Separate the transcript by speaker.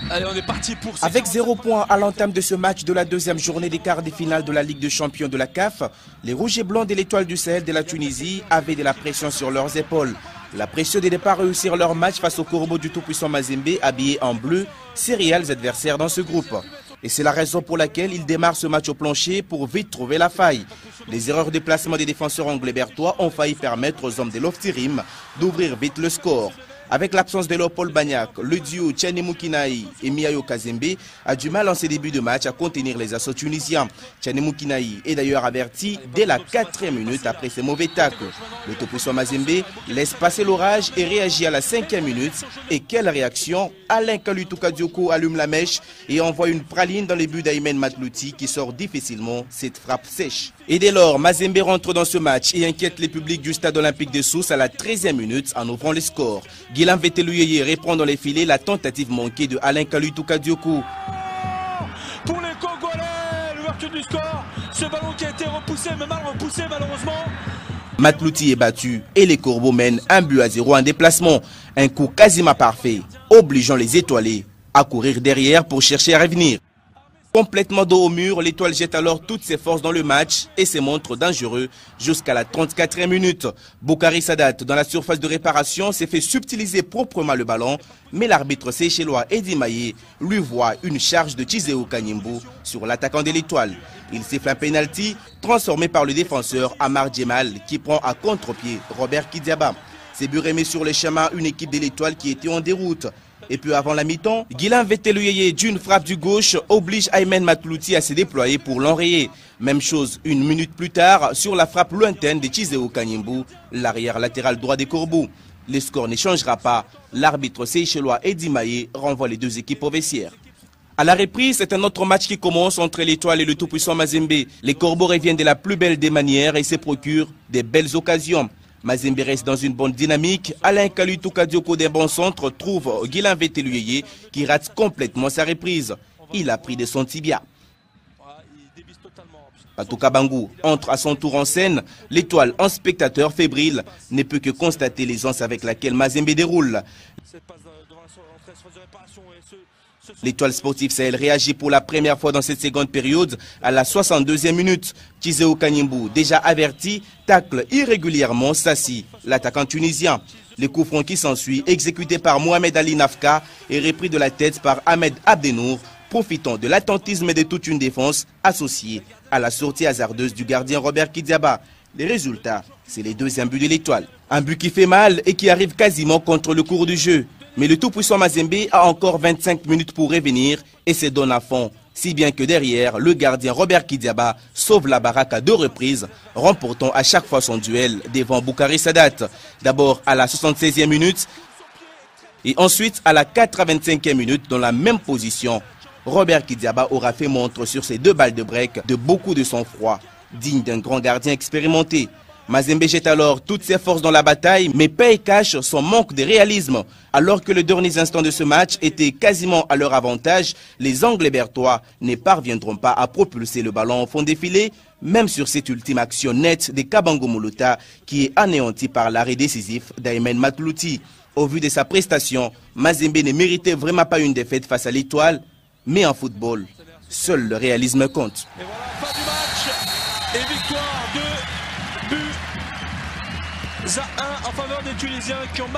Speaker 1: Allez, on est parti pour...
Speaker 2: Avec 0 point à l'entame de ce match de la deuxième journée des quarts de finale de la Ligue des champions de la CAF, les Rouges et Blancs de l'Étoile du Sahel de la Tunisie avaient de la pression sur leurs épaules. La pression de ne pas réussir leur match face au Corbeau du tout-puissant Mazembe, habillé en bleu, ses réels adversaires dans ce groupe. Et c'est la raison pour laquelle ils démarrent ce match au plancher pour vite trouver la faille. Les erreurs de placement des défenseurs anglais-bertois ont failli permettre aux hommes de l'Oftirim d'ouvrir vite le score. Avec l'absence de Léopold Bagnac, le duo Tchani Moukinaï et Miayo Kazembe a du mal en ces débuts de match à contenir les assauts tunisiens. Tchani Moukinaï est d'ailleurs averti dès la 4e minute après ses mauvais tacles. Le tout-puissant Mazembe laisse passer l'orage et réagit à la 5e minute. Et quelle réaction! Alain Kalutu Kadioko allume la mèche et envoie une praline dans les buts d'Aymen Matlouti qui sort difficilement cette frappe sèche. Et dès lors, Mazembe rentre dans ce match et inquiète les publics du stade olympique de Sousse à la 13e minute en ouvrant les scores. Guilain Veteluyeye reprend dans les filets la tentative manquée de Alain Kalutu Kadioko.
Speaker 1: Pour les Congolais, l'ouverture du score, ce ballon qui a été repoussé, mais mal repoussé malheureusement.
Speaker 2: Matlouti est battu et les Corbeaux mènent 1-0 en déplacement. Un coup quasiment parfait, obligeant les étoilés à courir derrière pour chercher à revenir. Complètement dos au mur, l'étoile jette alors toutes ses forces dans le match et se montre dangereux jusqu'à la 34e minute. Boukari Sadat, dans la surface de réparation, s'est fait subtiliser proprement le ballon, mais l'arbitre séchellois Eddy Maillé lui voit une charge de Tizéo Kanyimbu sur l'attaquant de l'étoile. Il siffle un penalty transformé par le défenseur Amar Djemal qui prend à contre-pied Robert Kidiaba. C'est but remis sur les chemins une équipe de l'étoile qui était en déroute. Et puis avant la mi-temps, Guilain Veteluyeye d'une frappe du gauche oblige Aymen Matlouti à se déployer pour l'enrayer. Même chose une minute plus tard sur la frappe lointaine de Tizéo Kanyimbu, l'arrière latéral droit des Corbeaux. Le score ne changera pas. L'arbitre séchellois Eddy Maillé renvoie les deux équipes au vestiaire. À la reprise, c'est un autre match qui commence entre l'étoile et le tout-puissant Mazembe. Les Corbeaux reviennent de la plus belle des manières et se procurent des belles occasions. Mazembe reste dans une bonne dynamique. Alain Kalutu Kadioko d'un bon centre trouve Guilain Veteluyeye qui rate complètement sa reprise. Il a pris de son tibia. Patou Kabangou entre à son tour en scène. L'étoile, en spectateur fébrile, ne peut que constater l'aisance avec laquelle Mazembe déroule. L'étoile sportive Sahel réagit pour la première fois dans cette seconde période à la 62e minute. Tizéo Kanyimbu, déjà averti, tacle irrégulièrement Sassi, l'attaquant tunisien. Le coup franc qui s'ensuit, exécuté par Mohamed Ali Nafka, est repris de la tête par Ahmed Abdenour, profitant de l'attentisme de toute une défense associée à la sortie hasardeuse du gardien Robert Kidiaba. Les résultats, c'est les deuxièmes buts de l'étoile. Un but qui fait mal et qui arrive quasiment contre le cours du jeu. Mais le tout-puissant Mazembe a encore 25 minutes pour revenir et se donne à fond. Si bien que derrière, le gardien Robert Kidiaba sauve la baraque à 2 reprises, remportant à chaque fois son duel devant Boukari Sadat. D'abord à la 76e minute et ensuite à la 85e minute dans la même position. Robert Kidiaba aura fait montre sur ses 2 balles de break de beaucoup de sang-froid, digne d'un grand gardien expérimenté. Mazembe jette alors toutes ses forces dans la bataille, mais paye cache son manque de réalisme. Alors que les derniers instants de ce match étaient quasiment à leur avantage, les Anglais-Bertois ne parviendront pas à propulser le ballon au fond des filets, même sur cette ultime action nette de Kabango Moluta qui est anéantie par l'arrêt décisif d'Aymen Matlouti. Au vu de sa prestation, Mazembe ne méritait vraiment pas une défaite face à l'étoile, mais en football, seul le réalisme compte.
Speaker 1: Et voilà, fin du match et victoire de buts à 1 en faveur des Tunisiens qui ont